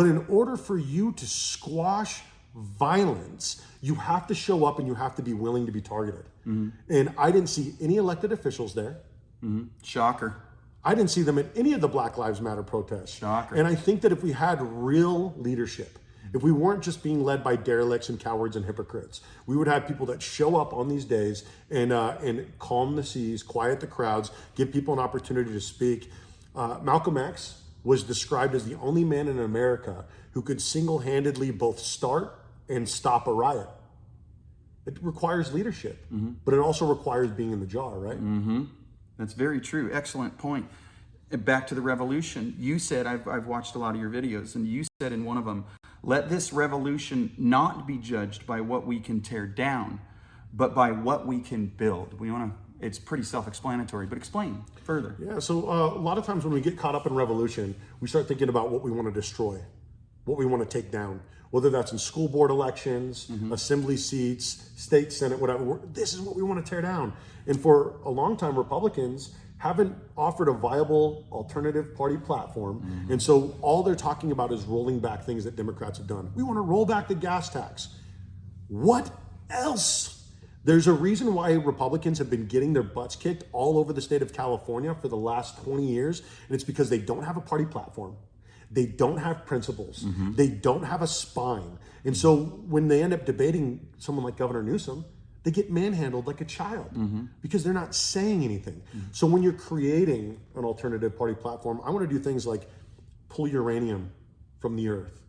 But in order for you to squash violence, you have to show up and you have to be willing to be targeted. And I didn't see any elected officials there. Shocker. I didn't see them at any of the Black Lives Matter protests. Shocker. And I think that if we had real leadership, if we weren't just being led by derelicts and cowards and hypocrites, we would have people that show up on these days and calm the seas, quiet the crowds, give people an opportunity to speak. Malcolm X was described as the only man in America who could single-handedly both start and stop a riot. It requires leadership, but it also requires being in the jar, right? That's very true. Excellent point. Back to the revolution. You said, I've watched a lot of your videos, and you said in one of them, let this revolution not be judged by what we can tear down, but by what we can build. It's pretty self-explanatory, but explain further. Yeah, so a lot of times when we get caught up in revolution, we start thinking about what we want to destroy, what we want to take down, whether that's in school board elections, assembly seats, state senate, whatever. This is what we want to tear down. And for a long time, Republicans haven't offered a viable alternative party platform. And so all they're talking about is rolling back things that Democrats have done. We want to roll back the gas tax. What else? There's a reason why Republicans have been getting their butts kicked all over the state of California for the last 20 years. And it's because they don't have a party platform. They don't have principles. They don't have a spine. And so when they end up debating someone like Governor Newsom, they get manhandled like a child because they're not saying anything. So when you're creating an alternative party platform, I want to do things like pull uranium from the earth,